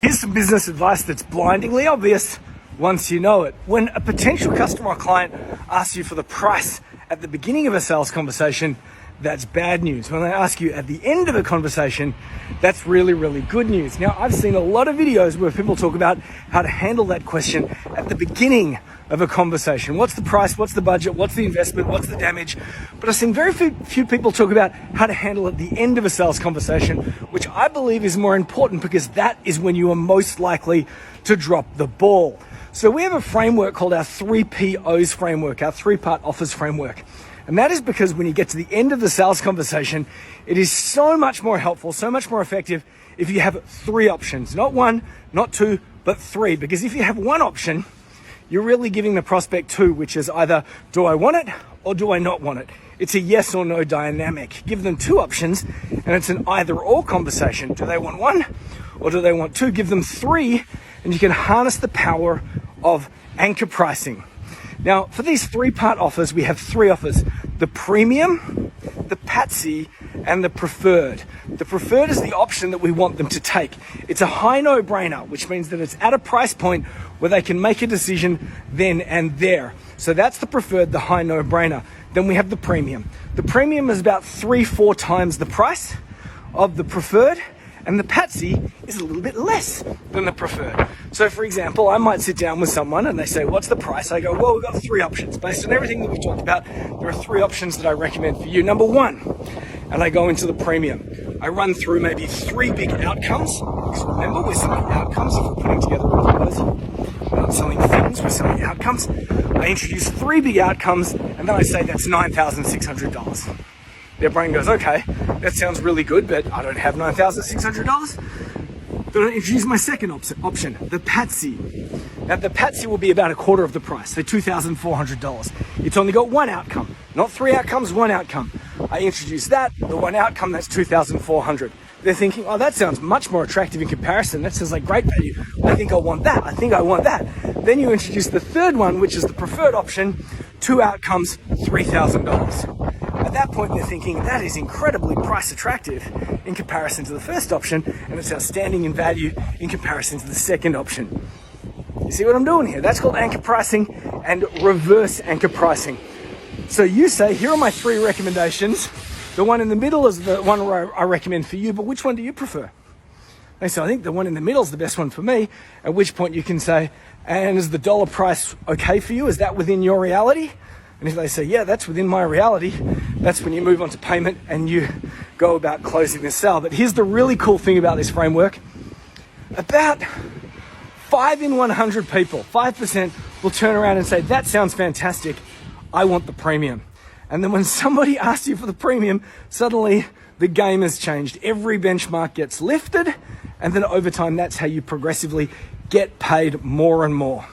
Here's some business advice that's blindingly obvious once you know it. When a potential customer or client asks you for the price at the beginning of a sales conversation, that's bad news. When they ask you at the end of a conversation, that's really, really good news. Now, I've seen a lot of videos where people talk about how to handle that question at the beginning of a conversation. What's the price? What's the budget? What's the investment? What's the damage? But I've seen very few people talk about how to handle at the end of a sales conversation, which I believe is more important because that is when you are most likely to drop the ball. So we have a framework called our 3POs framework, our three-part offers framework. And that is because when you get to the end of the sales conversation, it is so much more helpful, so much more effective if you have three options, not one, not two, but three. Because if you have one option, you're really giving the prospect two, which is either, do I want it or do I not want it? It's a yes or no dynamic. Give them two options and it's an either or conversation. Do they want one or do they want two? Give them three and you can harness the power of anchor pricing. Now, for these three-part offers, we have three offers: the premium, the Patsy, and the preferred. The preferred is the option that we want them to take. It's a high no-brainer, which means that it's at a price point where they can make a decision then and there. So that's the preferred, the high no-brainer. Then we have the premium. The premium is about 3-4 times the price of the preferred, and the Patsy is a little bit less than the preferred. So for example, I might sit down with someone and they say, what's the price? I go, well, we've got three options. Based on everything that we've talked about, there are three options that I recommend for you. Number one, and I go into the premium. I run through maybe three big outcomes. Because remember, we're selling outcomes if we're putting together a proposal. We're not selling things, we're selling outcomes. I introduce three big outcomes and then I say that's $9,600. Their brain goes, okay, that sounds really good, but I don't have $9,600. Then I introduce my second option, the Patsy. Now the Patsy will be about a quarter of the price, so $2,400. It's only got one outcome, not three outcomes, one outcome. I introduce that, the one outcome, that's $2,400. They're thinking, oh, that sounds much more attractive in comparison. That sounds like great value. I think I want that. I think I want that. Then you introduce the third one, which is the preferred option, two outcomes, $3,000. At that point, they're thinking that is incredibly price attractive in comparison to the first option, and it's outstanding in value in comparison to the second option. You see what I'm doing here? That's called anchor pricing and reverse anchor pricing. So you say, here are my three recommendations. The one in the middle is the one where I recommend for you, but which one do you prefer? They say, I think the one in the middle is the best one for me, at which point you can say, and is the dollar price okay for you? Is that within your reality? And if they say, yeah, that's within my reality, that's when you move on to payment and you go about closing the sale. But here's the really cool thing about this framework. About 5 in 100 people, 5% will turn around and say, that sounds fantastic. I want the premium. And then when somebody asks you for the premium, suddenly the game has changed. Every benchmark gets lifted. And then over time, that's how you progressively get paid more and more.